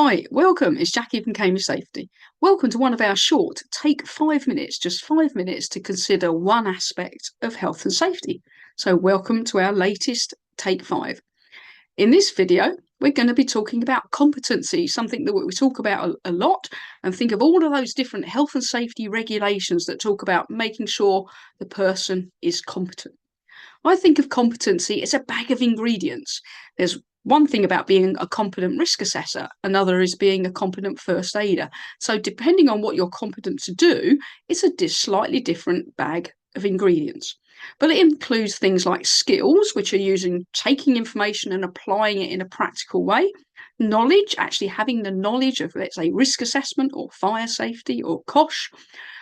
Hi, welcome. It's Jackie from Cambridge Safety. Welcome to one of our short, take 5 minutes, just 5 minutes to consider one aspect of health and safety. So welcome to our latest Take 5. In this video, we're going to be talking about competency, something that we talk about a lot, and think of all of those different health and safety regulations that talk about making sure the person is competent. I think of competency as a bag of ingredients. There's one thing about being a competent risk assessor, another is being a competent first aider. So, depending on what you're competent to do, it's a slightly different bag of ingredients. But it includes things like skills, which are using taking information and applying it in a practical way. Knowledge, actually having the knowledge of, let's say, risk assessment or fire safety or COSH.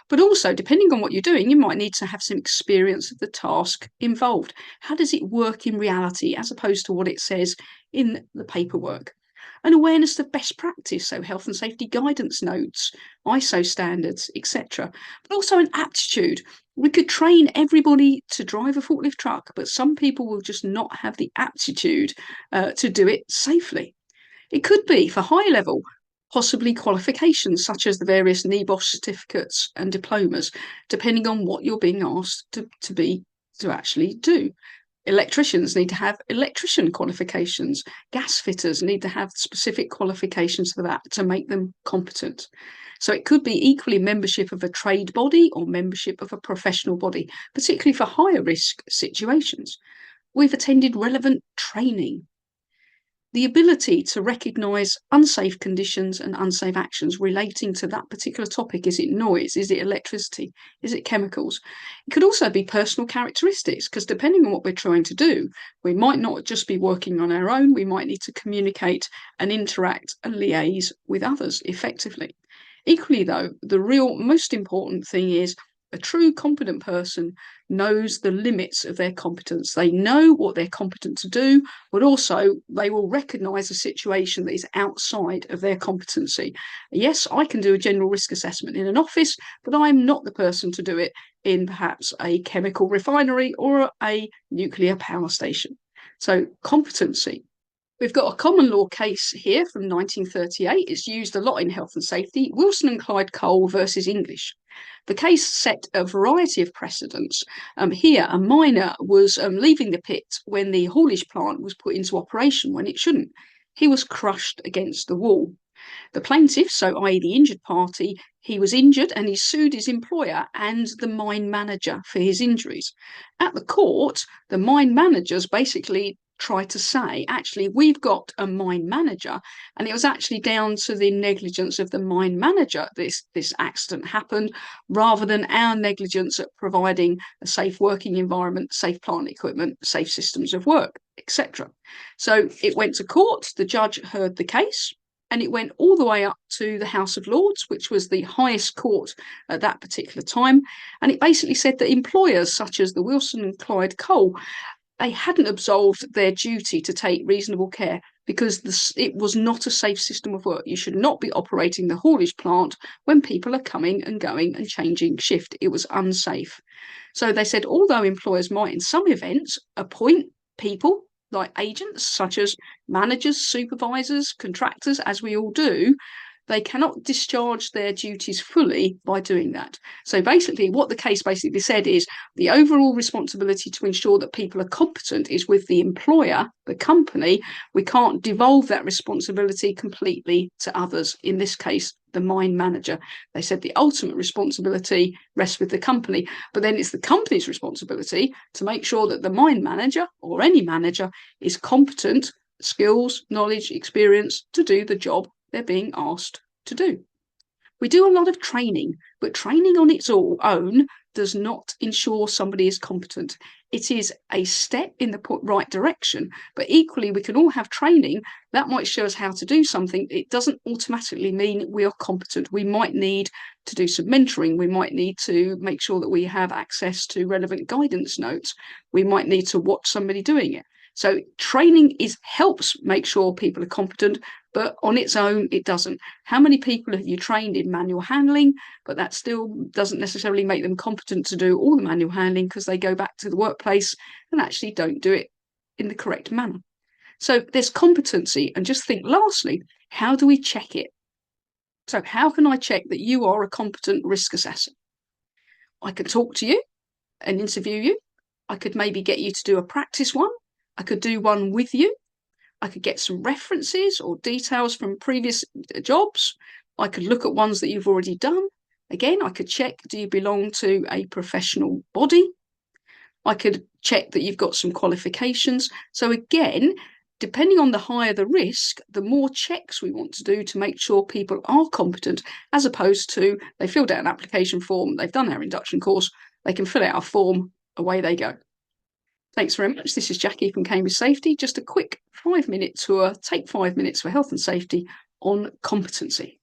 But also, depending on what you're doing, you might need to have some experience of the task involved. How does it work in reality as opposed to what it says in the paperwork? An awareness of best practice, so health and safety guidance notes, ISO standards, etc. But also an aptitude. We could train everybody to drive a forklift truck, but some people will just not have the aptitude to do it safely. It could be for high level, possibly qualifications such as the various NEBOSH certificates and diplomas, depending on what you're being asked to actually do. Electricians need to have electrician qualifications. Gas fitters need to have specific qualifications for that to make them competent. So it could be equally membership of a trade body or membership of a professional body, particularly for higher risk situations. We've attended relevant training. The ability to recognise unsafe conditions and unsafe actions relating to that particular topic. Is it noise? Is it electricity? Is it chemicals? It could also be personal characteristics, because depending on what we're trying to do, we might not just be working on our own, we might need to communicate and interact and liaise with others effectively. Equally, though, the real most important thing is a true competent person knows the limits of their competence. They know what they're competent to do, but also they will recognise a situation that is outside of their competency. Yes, I can do a general risk assessment in an office, but I'm not the person to do it in perhaps a chemical refinery or a nuclear power station. So competency. We've got a common law case here from 1938. It's used a lot in health and safety. Wilson and Clyde Cole versus English. The case set a variety of precedents. Here, a miner was leaving the pit when the haulage plant was put into operation when it shouldn't. He was crushed against the wall. The plaintiff, so i.e. the injured party, he was injured and he sued his employer and the mine manager for his injuries. At the court, the mine managers basically tried to say, actually, we've got a mine manager, and it was actually down to the negligence of the mine manager this accident happened, rather than our negligence at providing a safe working environment, safe plant equipment, safe systems of work, etc. So it went to court, the judge heard the case, and it went all the way up to the House of Lords, which was the highest court at that particular time. And it basically said that employers such as the Wilson and Clyde Cole, they hadn't absolved their duty to take reasonable care because it was not a safe system of work. You should not be operating the haulage plant when people are coming and going and changing shift. It was unsafe. So they said, although employers might in some events appoint people like agents such as managers, supervisors, contractors, as we all do, they cannot discharge their duties fully by doing that. So basically, what the case basically said is the overall responsibility to ensure that people are competent is with the employer, the company. We can't devolve that responsibility completely to others, in this case, the mine manager. They said the ultimate responsibility rests with the company, but then it's the company's responsibility to make sure that the mine manager or any manager is competent, skills, knowledge, experience to do the job they're being asked to do. We do a lot of training, but training on its own does not ensure somebody is competent. It is a step in the right direction, but equally we can all have training that might show us how to do something. It doesn't automatically mean we are competent. We might need to do some mentoring. We might need to make sure that we have access to relevant guidance notes. We might need to watch somebody doing it. So training helps make sure people are competent, but on its own, it doesn't. How many people have you trained in manual handling, but that still doesn't necessarily make them competent to do all the manual handling because they go back to the workplace and actually don't do it in the correct manner. So there's competency, and just think lastly, how do we check it? So how can I check that you are a competent risk assessor? I could talk to you and interview you. I could maybe get you to do a practice one. I could do one with you. I could get some references or details from previous jobs. I could look at ones that you've already done. Again, I could check, do you belong to a professional body? I could check that you've got some qualifications. So again, depending on the higher the risk, the more checks we want to do to make sure people are competent, as opposed to they filled out an application form, they've done our induction course, they can fill out a form, away they go. Thanks very much. This is Jackie from Cambridge Safety. Just a quick 5-minute tour, take 5 minutes for health and safety on competency.